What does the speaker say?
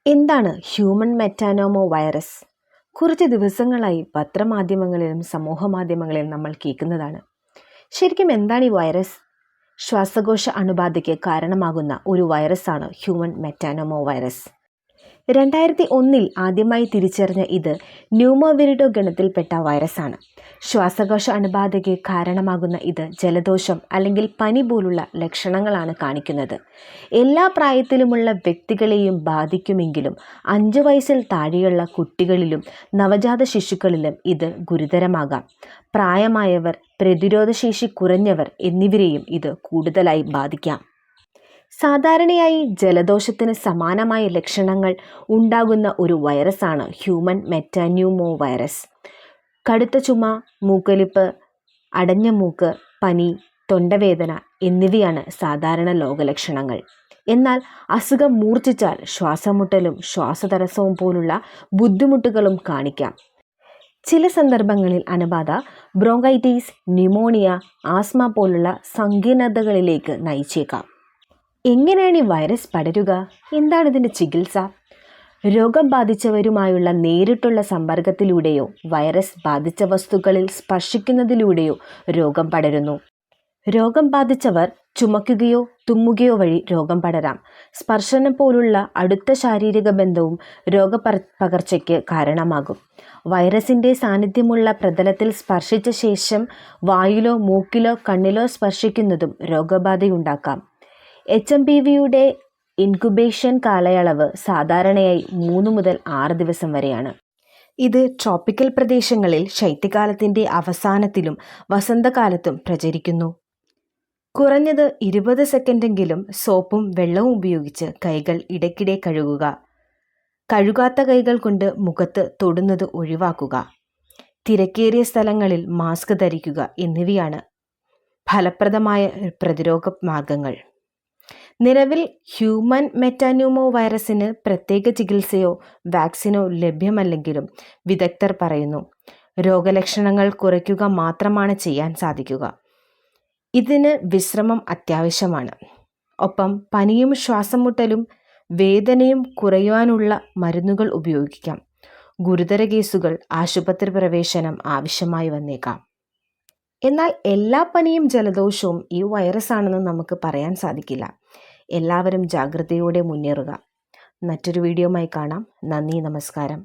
എന്താണ് human മെറ്റാനോമോ virus? കുറച്ച് ദിവസങ്ങളായി പത്രമാധ്യമങ്ങളിലും സമൂഹമാധ്യമങ്ങളിലും നമ്മൾ കേൾക്കുന്നതാണ്. ശരിക്കും എന്താണ് ഈ വൈറസ്? ശ്വാസകോശ അണുബാധയ്ക്ക് കാരണമാകുന്ന ഒരു വൈറസാണ് ഹ്യൂമൻ മെറ്റാനോമോ വൈറസ്. 2001 ആദ്യമായി തിരിച്ചറിഞ്ഞ ഇത് ന്യൂമോവിരിഡോ ഗണത്തിൽപ്പെട്ട വൈറസാണ്. ശ്വാസകോശ അണുബാധയ്ക്ക് കാരണമാകുന്ന ഇത് ജലദോഷം അല്ലെങ്കിൽ പനി പോലുള്ള ലക്ഷണങ്ങളാണ് കാണിക്കുന്നത്. എല്ലാ പ്രായത്തിലുമുള്ള വ്യക്തികളെയും ബാധിക്കുമെങ്കിലും 5 വയസ്സിൽ താഴെയുള്ള കുട്ടികളിലും നവജാത ശിശുക്കളിലും ഇത് ഗുരുതരമാകാം. പ്രായമായവർ, പ്രതിരോധശേഷി കുറഞ്ഞവർ എന്നിവരെയും ഇത് കൂടുതലായി ബാധിക്കാം. സാധാരണയായി ജലദോഷത്തിന് സമാനമായ ലക്ഷണങ്ങൾ ഉണ്ടാകുന്ന ഒരു വൈറസാണ് ഹ്യൂമൻ മെറ്റാന്യൂമോ വൈറസ്. കടുത്ത ചുമ, മൂക്കൊലിപ്പ്, അടഞ്ഞ മൂക്ക്, പനി, തൊണ്ടവേദന എന്നിവയാണ് സാധാരണ രോഗലക്ഷണങ്ങൾ. എന്നാൽ അസുഖം മൂർച്ഛിച്ചാൽ ശ്വാസമുട്ടലും ശ്വാസതടസ്സവും പോലുള്ള ബുദ്ധിമുട്ടുകളും കാണിക്കാം. ചില സന്ദർഭങ്ങളിൽ അണുബാധ ബ്രോങ്കൈറ്റിസ്, ന്യൂമോണിയ, ആസ്മ പോലുള്ള സങ്കീർണതകളിലേക്ക് നയിച്ചേക്കാം. എങ്ങനെയാണ് ഈ വൈറസ് പടരുക? എന്താണ് ഇതിൻ്റെ ചികിത്സ? രോഗം ബാധിച്ചവരുമായുള്ള നേരിട്ടുള്ള സമ്പർക്കത്തിലൂടെയോ വൈറസ് ബാധിച്ച വസ്തുക്കളിൽ സ്പർശിക്കുന്നതിലൂടെയോ രോഗം പടരുന്നു. രോഗം ബാധിച്ചവർ ചുമക്കുകയോ തുമ്മുകയോ വഴി രോഗം പടരാം. സ്പർശനം പോലുള്ള അടുത്ത ശാരീരിക ബന്ധവും രോഗപകർച്ചയ്ക്ക് കാരണമാകും. വൈറസിൻ്റെ സാന്നിധ്യമുള്ള പ്രതലത്തിൽ സ്പർശിച്ച ശേഷം വായിലോ മൂക്കിലോ കണ്ണിലോ സ്പർശിക്കുന്നതും രോഗബാധയുണ്ടാക്കാം. HMPVയുടെ ഇൻക്യുബേഷൻ കാലയളവ് സാധാരണയായി 3 മുതൽ 6 ദിവസം വരെയാണ്. ഇത് ട്രോപ്പിക്കൽ പ്രദേശങ്ങളിൽ ശൈത്യകാലത്തിൻ്റെ അവസാനത്തിലും വസന്തകാലത്തും പ്രചരിക്കുന്നു. കുറഞ്ഞത് 20 സെക്കൻഡെങ്കിലും സോപ്പും വെള്ളവും ഉപയോഗിച്ച് കൈകൾ ഇടയ്ക്കിടെ കഴുകുക. കഴുകാത്ത കൈകൾ കൊണ്ട് മുഖത്ത് തൊടുന്നത് ഒഴിവാക്കുക. തിരക്കേറിയ സ്ഥലങ്ങളിൽ മാസ്ക് ധരിക്കുക എന്നിവയാണ് ഫലപ്രദമായ പ്രതിരോധ മാർഗങ്ങൾ. നിലവിൽ ഹ്യൂമൻ മെറ്റാന്യൂമോ വൈറസിന് പ്രത്യേക ചികിത്സയോ വാക്സിനോ ലഭ്യമല്ലെങ്കിലും വിദഗ്ധർ പറയുന്നു, രോഗലക്ഷണങ്ങൾ കുറയ്ക്കുക മാത്രമാണ് ചെയ്യാൻ സാധിക്കുക. ഇതിന് വിശ്രമം അത്യാവശ്യമാണ്. ഒപ്പം പനിയും ശ്വാസമുട്ടലും വേദനയും കുറയാനുള്ള മരുന്നുകൾ ഉപയോഗിക്കാം. ഗുരുതര കേസുകൾ ആശുപത്രി പ്രവേശനം ആവശ്യമായി വന്നേക്കാം. എന്നാൽ എല്ലാ പനിയും ജലദോഷവും ഈ വൈറസാണെന്ന് നമുക്ക് പറയാൻ സാധിക്കില്ല. എല്ലാവരും ജാഗ്രതയോടെ മുന്നേറുക. മറ്റൊരു വീഡിയോയുമായി കാണാം. നന്ദി, നമസ്കാരം.